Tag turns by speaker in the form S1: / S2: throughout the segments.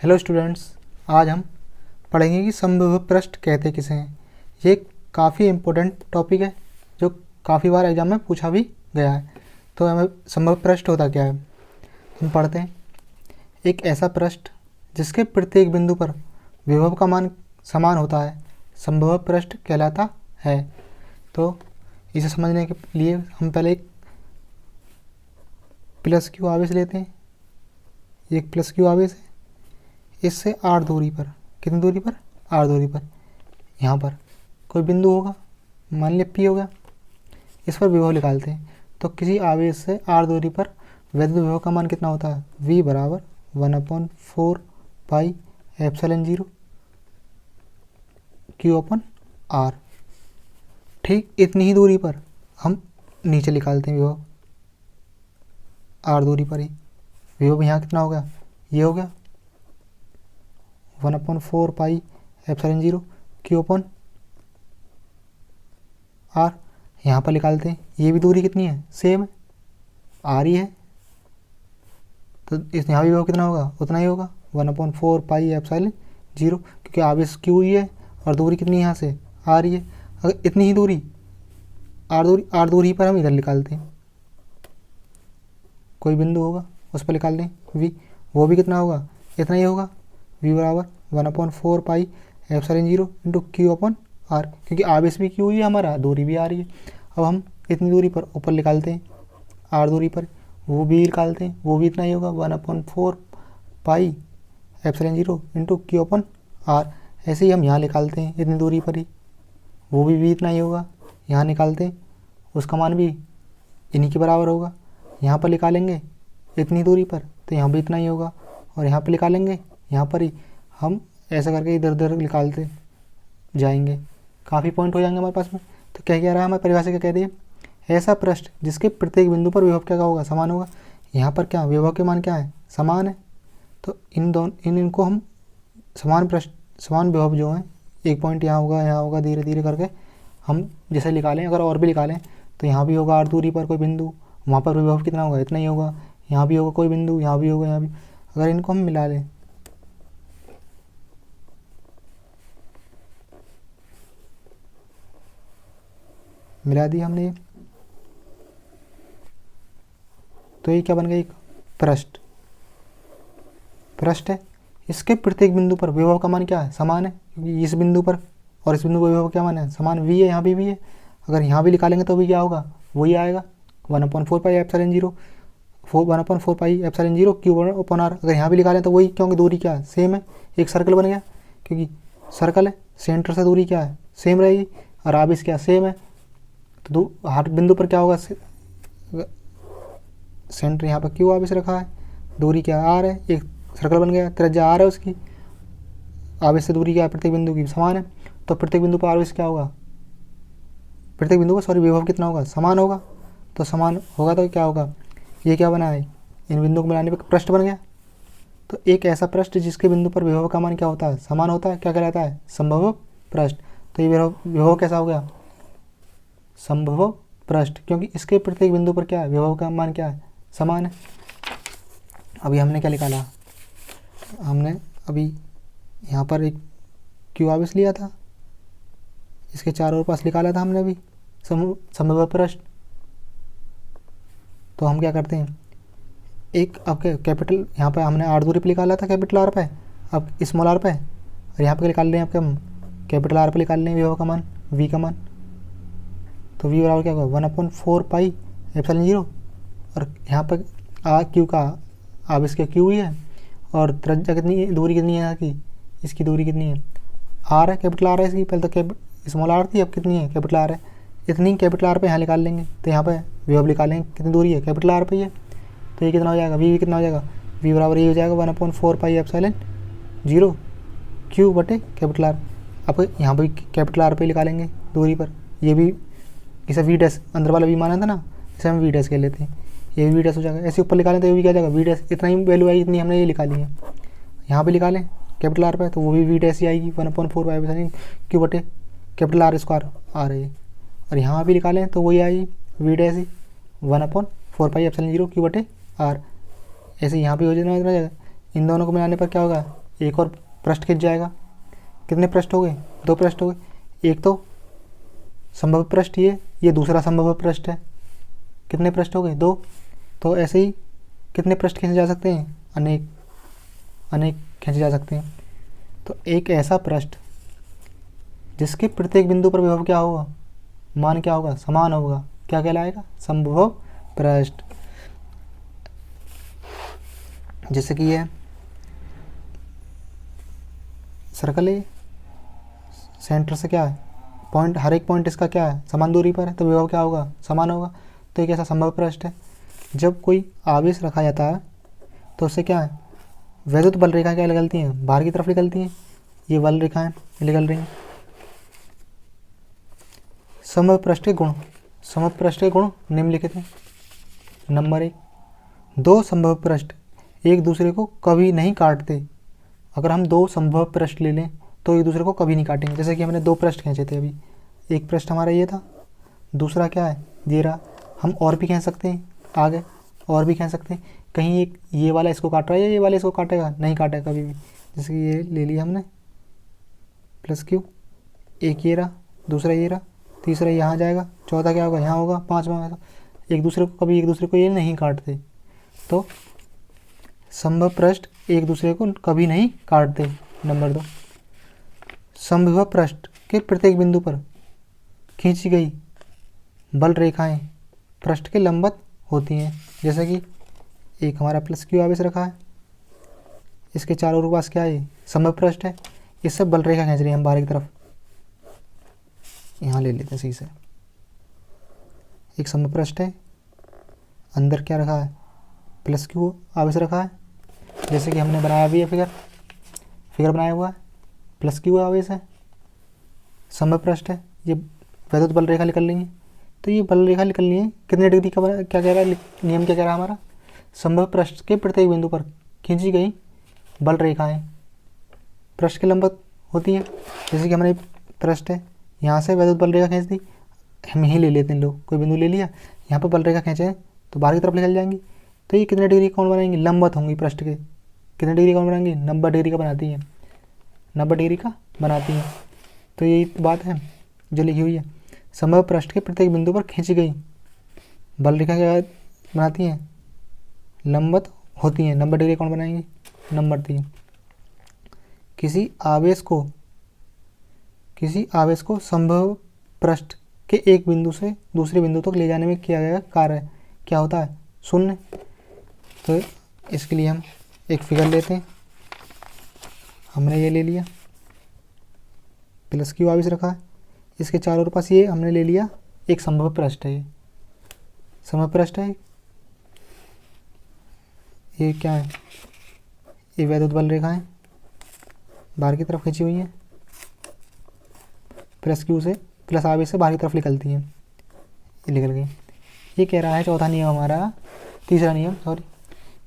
S1: Hello students, आज हम पढ़ेंगे कि समविभव पृष्ठ कहते किसे हैं। ये काफ़ी इम्पोर्टेंट टॉपिक है जो काफ़ी बार एग्जाम में पूछा भी गया है। तो हमें समविभव पृष्ठ होता क्या है, हम पढ़ते हैं। एक ऐसा पृष्ठ जिसके प्रत्येक बिंदु पर विभव का मान समान होता है समविभव पृष्ठ कहलाता है। तो इसे समझने के लिए हम पहले एक प्लस क्यू आवेश लेते हैं। एक प्लस क्यू आवेश है, इससे आर दूरी पर, कितनी दूरी पर, आर दूरी पर यहाँ पर कोई बिंदु होगा, मान लिया पी होगा। इस पर विभव निकालते हैं। तो किसी आवेश से आर दूरी पर वैद्युत विभव का मान कितना होता है, V बराबर 1/4 पाई एप्सिलॉन 0 Q/R। ठीक इतनी ही दूरी पर हम नीचे निकालते हैं विभव, आर दूरी पर ही विभव यहाँ कितना हो गया, ये हो गया 1/4 पाई एप्सिलॉन 0 Q/R। यहाँ पर निकालते हैं, ये भी दूरी कितनी है, सेम है, आर ही है। तो इस यहाँ भी विभव कितना होगा, उतना ही होगा 1/4 पाई एप्सिलॉन 0, क्योंकि आवेश क्यू ही है और दूरी कितनी है यहाँ से, आर ही है। अगर इतनी ही दूरी आर दूरी पर हम इधर निकालते हैं, कोई बिंदु होगा उस पर निकाल दें V, वो भी कितना होगा, इतना ही होगा, V बराबर 1/4 पाई एप्सिलॉन 0 इंटू Q/R, क्योंकि आवेश भी क्यू ही है हमारा, दूरी भी आ रही है। अब हम इतनी दूरी पर ऊपर निकालते हैं, आर दूरी पर वो भी निकालते हैं, वो भी इतना ही होगा 1/4 पाई एप्सिलॉन 0 इंटू Q/R। ऐसे ही हम यहाँ निकालते हैं इतनी दूरी पर ही, वो भी इतना ही होगा, यहाँ निकालते हैं, उसका मान भी इन्हीं के बराबर होगा। यहाँ पर निकालेंगे इतनी दूरी पर तो यहाँ भी इतना ही होगा, और यहाँ पर निकालेंगे यहाँ पर ही, हम ऐसा करके इधर उधर निकालते जाएंगे, काफ़ी पॉइंट हो जाएंगे हमारे पास में। तो क्या कह रहा है हमारे परिभाषा, क्या कह रही है, ऐसा पृष्ठ जिसके प्रत्येक बिंदु पर विभव क्या होगा, समान होगा। यहाँ पर क्या विभव के मान क्या है, समान है। तो इनको हम समान पृष्ठ, समान विभव जो हैं, एक पॉइंट यहाँ होगा, धीरे धीरे करके हम जैसे निकालें, अगर और भी निकालें तो यहाँ भी होगा आर दूरी पर कोई बिंदु, वहाँ पर विभव कितना होगा, इतना ही होगा। यहाँ भी होगा कोई बिंदु, यहाँ भी होगा, यहाँ भी। अगर इनको हम मिला लें, मिला दी हमने, तो ये क्या बन गया, एक पृष्ठ है। इसके प्रत्येक बिंदु पर विभव का मान क्या है, समान है, क्योंकि इस बिंदु पर और इस बिंदु पर विभव क्या मान है, समान, V है, यहाँ भी V है। अगर यहाँ भी निकालेंगे तो भी क्या होगा, वही आएगा 1/4 pi epsilon 0 1/4 pi epsilon 0 Q/R। अगर यहाँ भी निकालें तो वही, क्योंकि दूरी क्या है, सेम है, एक सर्कल बन गया, क्योंकि सर्कल है, सेंटर से दूरी क्या है, सेम रहेगी, और आवेश क्या सेम है। तो हर बिंदु पर क्या होगा, सेंटर यहाँ पर क्यू आवेश रखा है, दूरी क्या आर है, एक सर्कल बन गया, त्रिज्या आर है उसकी, आवेश से दूरी क्या है प्रत्येक बिंदु की समान है। तो प्रत्येक बिंदु पर आवेश क्या होगा, प्रत्येक बिंदु का विभव कितना होगा, समान होगा। तो समान होगा तो क्या होगा, ये क्या बना है, इन बिंदुओं को मिलाने पर पृष्ठ बन गया। तो एक ऐसा पृष्ठ जिसके बिंदु पर विभव का मान क्या होता है, समान होता है, क्या कहलाता है, समविभव पृष्ठ। तो ये विभव कैसा हो गया, समविभव पृष्ठ, क्योंकि इसके प्रत्येक बिंदु पर क्या है, विभव का मान क्या है, समान है। अभी हमने क्या निकाला, हमने अभी यहाँ पर एक क्यू आवेश लिया था, इसके चारों ओर पास निकाला था हमने अभी समविभव पृष्ठ। तो हम क्या करते हैं, एक अब कैपिटल यहाँ पे हमने आर दूरी पे निकाला था, कैपिटल आर पे, अब स्मॉल आर पे, और यहाँ पे निकाल रहे हैं आपके हम कैपिटल आर पे निकाल रहे हैं विभव का मान, V का मान। तो V बराबर क्या होगा 1/4 पाई एप्सिलॉन 0, और यहाँ पर आर क्यू का आवेश क्या क्यू ही है, और त्रिज्या कितनी है, दूरी कितनी है यहाँ की, इसकी दूरी कितनी है, आर है, कैपिटल आर है इसकी, पहले तो स्मॉल आर थी, अब कितनी है, कैपिटल आर है, इतनी कैपिटल आर पे यहाँ निकाल लेंगे। तो यहाँ पे विभव निकालेंगे, कितनी दूरी है, कैपिटल आर पे ही है। तो ये कितना हो जाएगा, V कितना हो जाएगा, V बराबर ये हो जाएगा 1/4 pi epsilon 0 Q/, capital are. अब यहाँ पर कैपिटल आर पे निकालेंगे दूरी पर, ये भी इसे V डैश अंदर वाला V माना था ना, इसे हम V डैश कह लेते हैं, ये भी V डैश हो जाएगा। ऐसे ऊपर निकालें तो ये भी क्या जाएगा, V डैश, इतना ही वैल्यू आई, इतनी हमने ये निकाली है। यहाँ पे निकालें कैपिटल आर पे तो वो भी V डैश ही आएगी 1/4 pi epsilon Q/, capital R square आ रही है। और यहाँ भी निकालें तो वही आएगी V डैश ही 1/4 पाई एप्सिलॉन 0 Q/R। ऐसे यहाँ भी हो जाएगा, इन दोनों को मिलाने पर क्या होगा, एक और पृष्ठ खिंच जाएगा। कितने पृष्ठ हो गए? 2 पृष्ठ हो गए। एक तो संभव पृष्ठ ये दूसरा संभव पृष्ठ है। कितने पृष्ठ हो गए? 2। तो ऐसे ही कितने पृष्ठ खींचे जा सकते हैं? अनेक अनेक खींचे जा सकते हैं। तो एक ऐसा पृष्ठ जिसके प्रत्येक बिंदु पर विभव क्या होगा? मान क्या होगा? समान होगा, क्या कहलाएगा? संभव पृष्ठ। जैसे कि ये सर्कल है, सेंटर से क्या है पॉइंट, हर एक पॉइंट इसका क्या है? समान दूरी पर है, तो विभव क्या होगा? समान होगा। तो एक ऐसा संभव पृष्ठ है। जब कोई आवेश रखा जाता है तो उससे क्या है? वैद्युत बल रेखा क्या निकलती हैं? बाहर की तरफ निकलती हैं। ये बल रेखाएं निकल रही हैं। समभव पृष्ठ के गुण। समभव पृष्ठ के गुण निम्नलिखित हैं। नंबर 1, 2 संभव पृष्ठ एक दूसरे को कभी नहीं काटते। अगर हम 2 संभव पृष्ठ ले लें तो एक दूसरे को कभी नहीं काटेंगे। जैसे कि हमने 2 पृष्ठ खींचे थे अभी, एक पृष्ठ हमारा ये था, दूसरा क्या है? ये रहा। हम और भी खींच सकते हैं, आगे और भी खींच सकते हैं। कहीं एक ये वाला इसको काट रहा है या ये वाला इसको काटेगा? नहीं काटेगा कभी भी। जैसे कि ये ले लिया हमने +q, एक ये रहा, दूसरा ये रहा, तीसरा यहाँ जाएगा, चौथा क्या होगा? यहाँ होगा, पाँचवा होगा। एक दूसरे को कभी एक दूसरे को ये नहीं काटते। तो संभव पृष्ठ एक दूसरे को कभी नहीं काटते। नंबर 2, समविभव पृष्ठ के प्रत्येक बिंदु पर खींची गई बल रेखाएं पृष्ठ के लंबवत होती हैं। जैसे कि एक हमारा +q आवेश रखा है, इसके चारों ओर पास क्या है? समभव पृष्ठ है। इससे बल रेखा खींच रही है हम बाहर की तरफ। यहाँ ले लेते हैं सही से। एक समभव पृष्ठ है, अंदर क्या रखा है? +q आवेश रखा है। जैसे कि हमने बनाया भी है, फिगर बनाया हुआ है, +q आवेश है, समभव पृष्ठ है, ये वैद्युत बल रेखा निकल रही है। तो ये बल रेखा निकलनी है कितने डिग्री का? क्या कह रहा है नियम? क्या कह रहा है हमारा? संभव पृष्ठ के प्रत्येक बिंदु पर खींची गई बल रेखाएं पृष्ठ के लंबवत होती हैं। जैसे कि हमारे पृष्ठ है, यहाँ से वैद्युत बल रेखा खींच दी, हम यहीं ले लेते हैं, लोग कोई बिंदु ले लिया, यहाँ पर बल रेखा खींचे तो बाहर की तरफ निकल जाएंगी। तो ये कितने डिग्री का कोण बनाएंगे? लंबवत होंगी पृष्ठ के। कितने डिग्री का कोण बनाएंगे? 90 डिग्री का बनाती है, 90 डिग्री का बनाती हैं। तो यही बात है जो लिखी हुई है। समभव पृष्ठ के प्रत्येक बिंदु पर खींची गई बल रेखा क्या बनाती हैं? लंबवत होती हैं। 90 डिग्री कौन बनाएंगे? नंबर 3, किसी आवेश को संभव पृष्ठ के एक बिंदु से दूसरे बिंदु तक ले जाने में किया गया कार्य क्या होता है? शून्य। तो इसके लिए हम एक फिगर लेते हैं। हमने ये ले लिया, +q आवेश रखा है, इसके चारों ओर पास ये हमने ले लिया एक संभव पृष्ठ है। ये संभव पृष्ठ है। ये क्या है? ये वैद्युत बल रेखाएं बाहर की तरफ खींची हुई हैं, +q से प्लस आवेश से बाहर की तरफ निकलती हैं। ये निकल गई। ये कह रहा है चौथा नियम हमारा, तीसरा नियम सॉरी,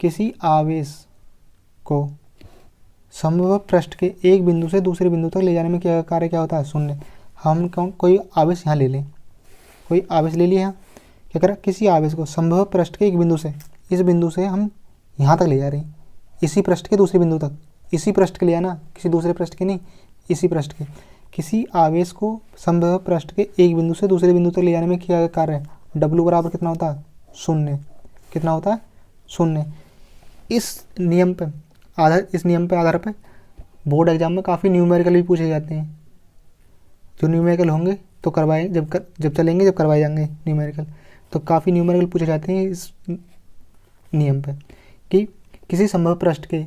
S1: किसी आवेश को समभव पृष्ठ के एक बिंदु से दूसरे बिंदु तक ले जाने में क्या कार्य क्या होता है? शून्य। हम कोई आवेश यहाँ ले लें, कोई आवेश ले लिया यहाँ, क्या करें? किसी आवेश को संभव पृष्ठ के एक बिंदु से, इस बिंदु से हम यहाँ तक ले जा रहे हैं, इसी पृष्ठ के दूसरे बिंदु तक, इसी पृष्ठ के लिए ना, किसी दूसरे पृष्ठ के नहीं, इसी पृष्ठ के। किसी आवेश को संभव पृष्ठ के एक बिंदु से दूसरे बिंदु तक ले जाने में क्या कार्य है? W बराबर कितना होता है? शून्य। कितना होता है? शून्य। इस नियम पे आधार पर बोर्ड एग्जाम में काफ़ी न्यूमेरिकल भी पूछे जाते हैं। जो न्यूमेरिकल होंगे तो करवाए, जब चलेंगे जब करवाए जाएंगे न्यूमेरिकल, तो काफ़ी न्यूमेरिकल पूछे जाते हैं इस नियम पे कि किसी संभव पृष्ठ के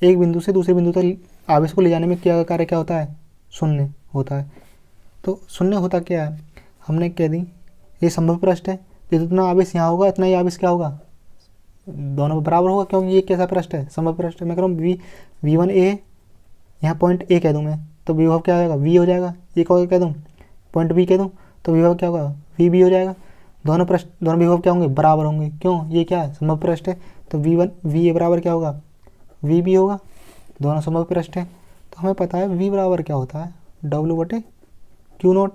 S1: एक बिंदु से दूसरे बिंदु तक आवेश को ले जाने में क्या कार्य क्या होता है? शून्य होता है। तो शून्य होता क्या है? हमने कह दी ये संभव पृष्ठ है, जितना आवेश यहाँ होगा इतना ही आवेश क्या होगा? दोनों बराबर होगा, क्योंकि ये कैसा पृष्ठ है? संभव पृष्ठ है। मैं कह रहा हूँ V1 A, यहाँ पॉइंट A कह दूँ मैं तो विभव क्या होगा? V हो जाएगा। एक और कह दूँ पॉइंट B कह दूँ तो विभव क्या होगा? VB हो जाएगा। दोनों विभव क्या होंगे? बराबर होंगे। क्यों? ये क्या है? संभव पृष्ठ है। तो V1 VA बराबर क्या होगा? VB होगा। दोनों संभव पृष्ठ है तो हमें पता है V बराबर क्या होता है? W/Q0।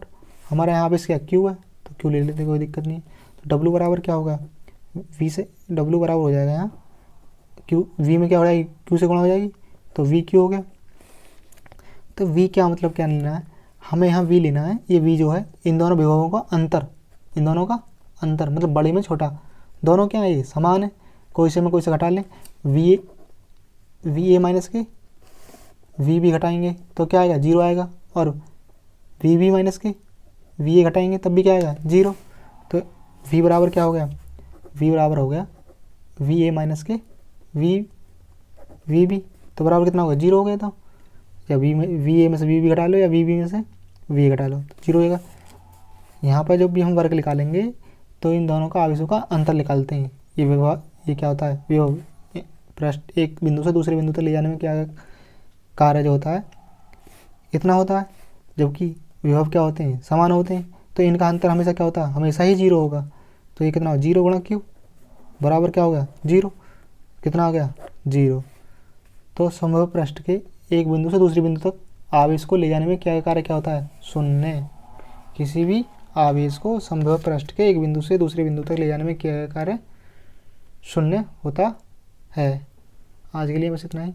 S1: हमारे यहाँ आवेश क्या? Q है तो Q ले लेते, कोई दिक्कत नहीं है। तो W बराबर क्या होगा? V से W बराबर हो जाएगा यहाँ Q, V में क्या हो जाएगी? Q से गुणा हो जाएगी, तो वी क्यू हो गया। तो वी क्या मतलब क्या लेना है, हमें यहाँ वी लेना है। ये वी जो है इन दोनों विभवों का अंतर, इन दोनों का अंतर मतलब बड़े में छोटा, दोनों क्या है ये समान है, कोई से में कोई से घटा लें। वी ए माइनस के वी बी घटाएंगे तो क्या आएगा 0 आएगा, और वी बी माइनस के वी ए घटाएंगे तब भी क्या आएगा 0। तो वी बराबर क्या हो गया, वी बराबर हो गया वी ए माइनस के वी बी, तो बराबर कितना होगा 0 हो गया। तो या वी ए में से वी बी घटा लो या वी बी में से वी ए घटा लो तो 0 होगा। यहाँ पर जब भी हम वर्ग निकालेंगे तो इन दोनों का आवेशों का अंतर निकालते हैं। ये विभव, ये क्या होता है विभव, पृष्ठ एक बिंदु से दूसरे बिंदु तक ले जाने में क्या कार्य जो होता है इतना होता है, जबकि विभव क्या होते हैं समान होते हैं, तो इनका अंतर हमेशा क्या होता है हमेशा ही 0 होगा। तो ये कितना हो 0 गुणा क्यू बराबर क्या हो गया 0, कितना आ गया 0। तो समभुज पृष्ठ के एक बिंदु से दूसरे बिंदु तक आवेश को ले जाने में क्या कार्य क्या होता है शून्य। किसी भी आवेश को समभुज पृष्ठ के एक बिंदु से दूसरे बिंदु तक ले जाने में क्या कार्य शून्य होता है। आज के लिए बस इतना ही।